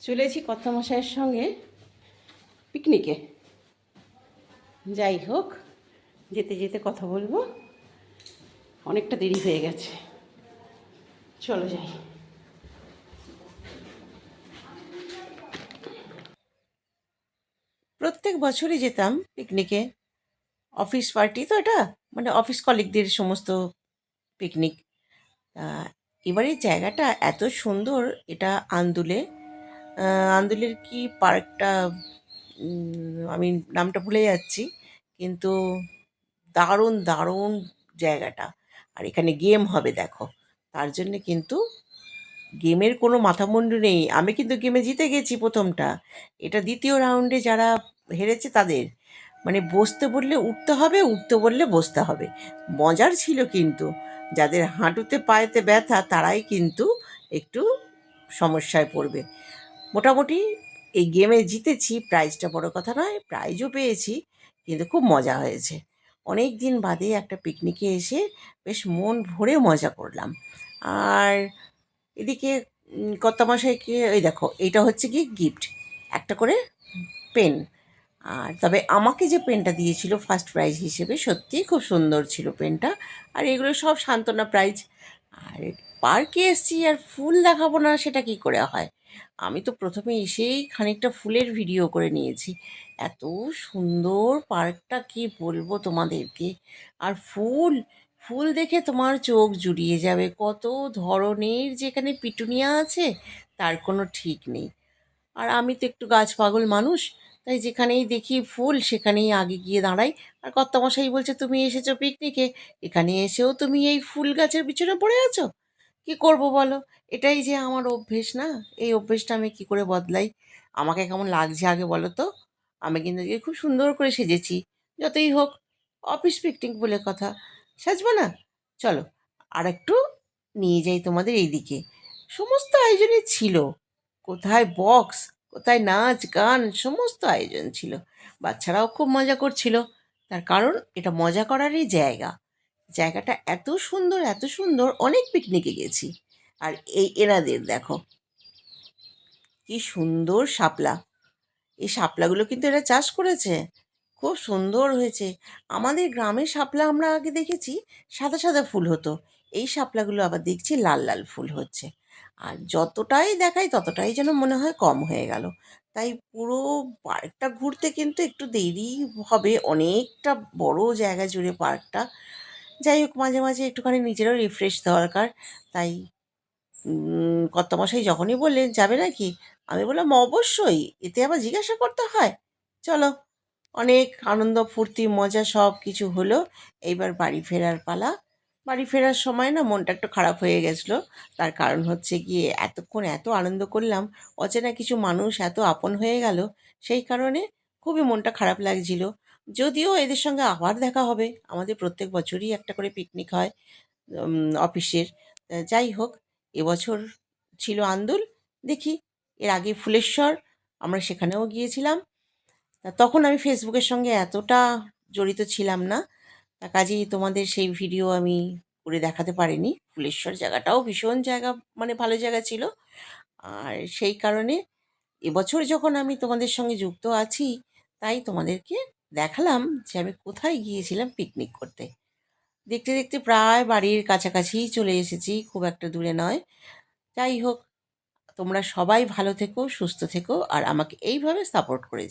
চলেছি কর্তামশাইয়ের সঙ্গে পিকনিকে। যাই হোক, যেতে যেতে কথা বলবো, অনেকটা দেরি হয়ে গেছে, চলো যাই। প্রত্যেক বছরই যেতাম পিকনিকে। অফিস পার্টি তো এটা, মানে অফিস কলিগদের সমস্ত পিকনিক। এবারের জায়গাটা এত সুন্দর, এটা আন্দুলে। আন্দুলের কি পার্কটা, আমি নামটা ভুলে যাচ্ছি, কিন্তু দারুণ দারুণ জায়গাটা। আর এখানে গেম হবে দেখো, তার জন্যে কিন্তু গেমের কোনো মাথামুন্ডু নেই। আমি কিন্তু গেমে জিতে গেছি প্রথমটা, এটা দ্বিতীয় রাউন্ডে যারা হেরেছে তাদের। মানে বসতে বললে উঠতে হবে, উঠতে বললে বসতে হবে। মজার ছিল কিন্তু। যাদের হাঁটুতে পায়েতে ব্যথা তারাই কিন্তু একটু সমস্যায় পড়বে। মোটামুটি এই গেমে জিতেছি, প্রাইজটা বড় কথা নয়, প্রাইজও পেয়েছি, কিন্তু খুব মজা হয়েছে। অনেক দিন বাদে একটা পিকনিকে এসে বেশ মন ভরে মজা করলাম। আর এদিকে কর্তামশাইকে, ওই দেখো এইটা হচ্ছে কি গিফট, একটা করে পেন। আর তবে আমাকে যে পেনটা দিয়েছিল ফার্স্ট প্রাইজ হিসেবে, সত্যিই খুব সুন্দর ছিল পেনটা। আর এগুলো সব সান্ত্বনা প্রাইজ। আর পার্কে এসছি আর ফুল দেখাবো না, সেটা কি করে হয়? আমি তো প্রথমে এসেই খানিকটা ফুলের ভিডিও করে নিয়েছি। এত সুন্দর পার্কটা, কি বলবো তোমাদেরকে। আর ফুল, ফুল দেখে তোমার চোখ জুড়িয়ে যাবে। কত ধরনের যেখানে পিটুনিয়া আছে, তার কোনো ঠিক নেই। আর আমি তো একটু গাছ পাগল মানুষ, তাই যেখানেই দেখি ফুল সেখানেই আগে গিয়ে দাঁড়াই। আর কর্তামশাই বলছে, তুমি এসেছো পিকনিকে, এখানে এসেও তুমি এই ফুল গাছের পিছনে পড়ে আছো? কি করব বলো? এটাই যে আমার অভ্যেস না, এই অভ্যেসটা আমি কি করে বদলাই? আমাকে কেমন লাগছে আগে বলো তো? আমি কিন্তু আজকে খুব সুন্দর করে সেজেছি। যতই হোক, অফিস পিকনিক বলে কথা, সাজবো না? চলো আর একটু নিয়ে যাই তোমাদের এইদিকে। সমস্ত আয়োজনই ছিল, কোথায় বক্স, কোথায় নাচ গান, সমস্ত আয়োজন ছিল। বাচ্চারাও খুব মজা করছিল, তার কারণ এটা মজা করারই জায়গা। জায়গাটা এত সুন্দর, এত সুন্দর, অনেক পিকনিকে গেছি। আর এই এনাদের দেখো, কি সুন্দর শাপলা। এই শাপলাগুলো কিন্তু এরা চাষ করেছে, খুব সুন্দর হয়েছে। আমাদের গ্রামের শাপলা আমরা আগে দেখেছি সাদা সাদা ফুল হতো, এই শাপলাগুলো আবার দেখছি লাল লাল ফুল হচ্ছে। আর যতটাই দেখাই ততটাই যেন মনে হয় কম হয়ে গেল। তাই পুরো পার্কটা ঘুরতে কিন্তু একটু দেরি হবে, অনেকটা বড় জায়গা জুড়ে পার্কটা। যাই হোক, মাঝে মাঝে একটুখানি নিজেরও রিফ্রেশ দরকার। তাই কর্তামশাই যখনই বললেন, যাবে নাকি, আমি বললাম অবশ্যই, এতে আবার জিজ্ঞাসা করতে হয়? চলো। অনেক আনন্দ ফুর্তি মজা সব কিছু হলো। এইবার বাড়ি ফেরার পালা। বাড়ি ফেরার সময় না মনটা একটু খারাপ হয়ে গেছিলো। তার কারণ হচ্ছে গিয়ে, এতক্ষণ এত আনন্দ করলাম, অচেনা কিছু মানুষ এত আপন হয়ে গেল, সেই কারণে খুবই মনটা খারাপ লাগছিল। যদিও এদের সঙ্গে আবার দেখা হবে, আমাদের প্রত্যেক বছরই একটা করে পিকনিক হয় অফিসের। যাই হোক, এবছর ছিল আন্দুল। দেখি, এর আগে ফুলেশ্বর, আমরা সেখানেও গিয়েছিলাম। তখন আমি ফেসবুকের সঙ্গে এতটা জড়িত ছিলাম না, কাজেই তোমাদের সেই ভিডিও আমি করে দেখাতে পারিনি। ফুলেশ্বর জায়গাটাও ভীষণ জায়গা, মানে ভালো জায়গা ছিল। আর সেই কারণে এবছর যখন আমি তোমাদের সঙ্গে যুক্ত আছি, তাই তোমাদেরকে দেখালাম যে আমি কোথায় গিয়েছিলাম পিকনিক করতে। দেখতে দেখতে প্রায় বাড়ির কাছাকাছিই চলে এসেছি, খুব একটা দূরে নয়। যাই হোক, তোমরা সবাই ভালো থেকো, সুস্থ থেকো, আর আমাকে এইভাবে সাপোর্ট করে